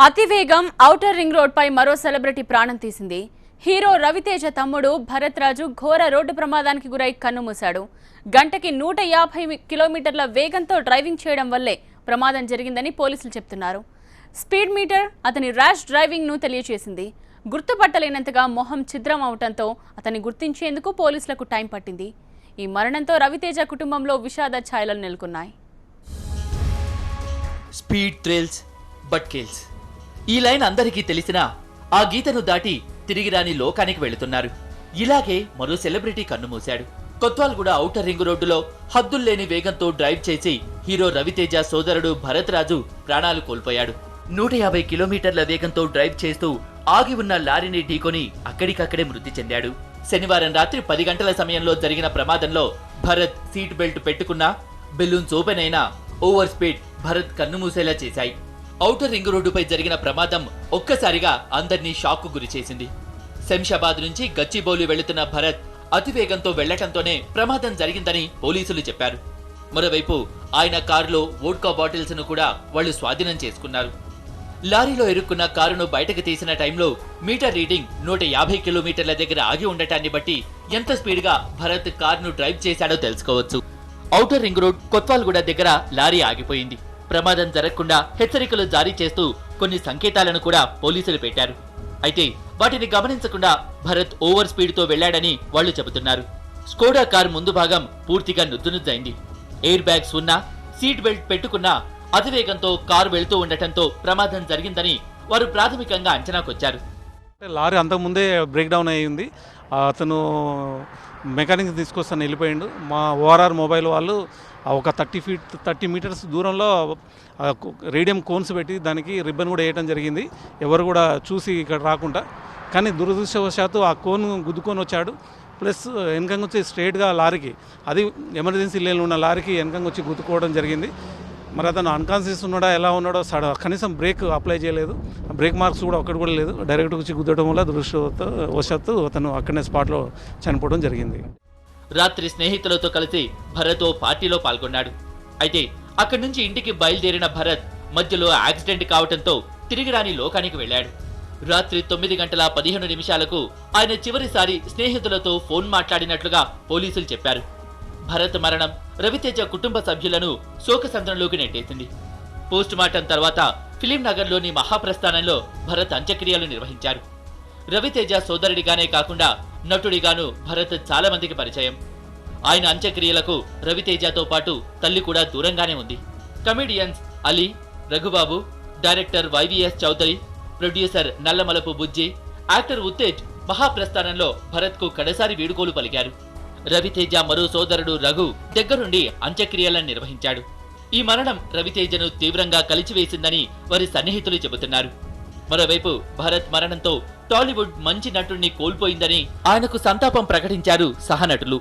అతివేగం outer ring road పై మరో celebrity ప్రాణం తీసింది. హీరో రవితేజ తమ్ముడు భరత్ రాజు ఘోర రోడ్డు ప్రమాదానికి గురై కన్నుమూశాడు. గంటకి 150 కిలోమీటర్ల వేగంతో డ్రైవింగ్ చేయడం వల్లే ప్రమాదం జరిగిందని పోలీసులు చెప్తున్నారు. స్పీడ్ మీటర్ అతని ర్యాష్ డ్రైవింగ్ ను తెలియజేసింది. గుర్తుపట్టలేనంతగా మొహం ఛిద్రం అవటంతో అతన్ని గుర్తించేందుకు పోలీసులకు టైం పట్టింది. ఈ మరణంతో రవితేజ కుటుంబంలో విషాద ఛాయలు నెలకొన్నాయి. Speed thrills but kills. ఈ లైన్ అందరికీ తెలిసినా ఆ గీతను దాటి తిరిగి రాని లోకానికి వెళుతున్నారు. ఇలాగే మరో సెలబ్రిటీ కన్నుమూశాడు. కొత్వాల్గూడ ఔటర్ రింగ్ రోడ్డులో హద్దుల్లేని వేగంతో డ్రైవ్ చేసి హీరో రవితేజ సోదరుడు భరత్ రాజు ప్రాణాలు కోల్పోయాడు. 150 కిలోమీటర్ల వేగంతో డ్రైవ్ చేస్తూ ఆగి ఉన్న లారీని ఢీకొని అక్కడికక్కడే మృతి చెందాడు. శనివారం రాత్రి 10 గంటల సమయంలో జరిగిన ప్రమాదంలో భరత్ సీట్ బెల్ట్ పెట్టుకున్నా బెలూన్స్ ఓపెన్ అయినా ఓవర్ స్పీడ్ భరత్ కన్నుమూసేలా చేశాయి. ఔటర్ రింగ్ రోడ్డుపై జరిగిన ప్రమాదం ఒక్కసారిగా అందర్నీ షాక్ కు గురిచేసింది. శంషాబాద్ నుంచి గచ్చిబౌలి వెళుతున్న భరత్ అతివేగంతో వెళ్లటంతోనే ప్రమాదం జరిగిందని పోలీసులు చెప్పారు. మరోవైపు ఆయన కారులో వోడ్కా బాటిల్స్ ను కూడా వాళ్లు స్వాధీనం చేసుకున్నారు. లారీలో ఇరుక్కున్న కారును బయటకు తీసిన టైంలో మీటర్ రీడింగ్ 150 కిలోమీటర్ల దగ్గర ఆగి ఉండటాన్ని బట్టి ఎంత స్పీడ్ గా భరత్ కారును డ్రైవ్ చేశాడో తెలుసుకోవచ్చు. ఔటర్ రింగ్ రోడ్ కొత్వాల్గూడ దగ్గర లారీ ఆగిపోయింది. ప్రమాదం జరగకుండా హెచ్చరికలు జారీ చేస్తూ కొన్ని సంకేతాలను కూడా పోలీసులు పెట్టారు. అయితే వాటిని గమనించకుండా భరత్ ఓవర్ స్పీడ్ తో వెళ్లాడని వాళ్లు చెబుతున్నారు. స్కోడా కార్ ముందు భాగం పూర్తిగా నుజ్జునుజ్జైంది. ఎయిర్ బ్యాగ్స్ ఉన్నా సీట్ బెల్ట్ పెట్టుకున్నా అతివేగంతో కారు వెళ్తూ ఉండటంతో ప్రమాదం జరిగిందని వారు ప్రాథమికంగా అంచనాకొచ్చారు. లారీ అంతకుముందే బ్రేక్ డౌన్ అయ్యింది. అతను మెకానిక్ తీసుకొస్తాను వెళ్ళిపోయిండు. మా ఓఆర్ఆర్ మొబైల్ వాళ్ళు ఒక 30 మీటర్స్ దూరంలో రేడియం కోన్స్ పెట్టి దానికి రిబ్బన్ కూడా వేయడం జరిగింది, ఎవరు కూడా చూసి ఇక్కడ రాకుండా. కానీ దురదృష్టవశాత్తు ఆ కోన్ గుద్దుకొని వచ్చాడు. ప్లస్ వెనకంగా వచ్చి స్ట్రైట్గా లారీకి, అది ఎమర్జెన్సీ లేన్లో ఉన్న లారీకి వెనకంగా వచ్చి గుద్దుకోవడం జరిగింది. మరి అతను అన్కాన్షియస్ ఉన్నాడా ఎలా ఉన్నాడో కనీసం బ్రేక్ అప్లై చేయలేదు. బ్రేక్ మార్క్స్ కూడా ఒక్కటి కూడా లేదు. డైరెక్ట్గా వచ్చి గుద్దడం వల్ల దురదృష్టవశాత్తు అతను అక్కడనే స్పాట్లో చనిపోవడం జరిగింది. రాత్రి స్నేహితులతో కలిసి భరత్ ఓ పార్టీలో పాల్గొన్నాడు. అయితే అక్కడి నుంచి ఇంటికి బయలుదేరిన భరత్ మధ్యలో యాక్సిడెంట్ కావడంతో తిరిగి రాని లోకానికి వెళ్లాడు. రాత్రి 9 గంటల 15 నిమిషాలకు ఆయన చివరిసారి స్నేహితులతో ఫోన్ మాట్లాడినట్లుగా పోలీసులు చెప్పారు. భరత్ మరణం రవితేజ కుటుంబ సభ్యులను శోకసంద్రంలోకి నెట్టేసింది. పోస్ట్ మార్టం తర్వాత ఫిలిం నగర్లోని మహాప్రస్థానంలో భరత్ అంత్యక్రియలు నిర్వహించారు. రవితేజ సోదరుడిగానే కాకుండా నటుడిగాను భరత్ చాలా మందికి పరిచయం. ఆయన అంత్యక్రియలకు రవితేజతో పాటు తల్లి కూడా దూరంగానే ఉంది. Comedians Ali, Raghubabu, director YVS Chowdary, producer Nallamalapu Bujji, actor Uttej మహాప్రస్థానంలో భరత్ కు కడసారి వీడుకోలు పలికారు. రవితేజ మరో సోదరుడు రఘు దగ్గరుండి అంత్యక్రియలను నిర్వహించాడు. ఈ మరణం రవితేజను తీవ్రంగా కలిచివేసిందని వారి సన్నిహితులు చెబుతున్నారు. మరోవైపు భరత్ మరణంతో టాలీవుడ్ మంచి నటుడిని కోల్పోయిందని ఆయనకు సంతాపం ప్రకటించారు సహనటులు.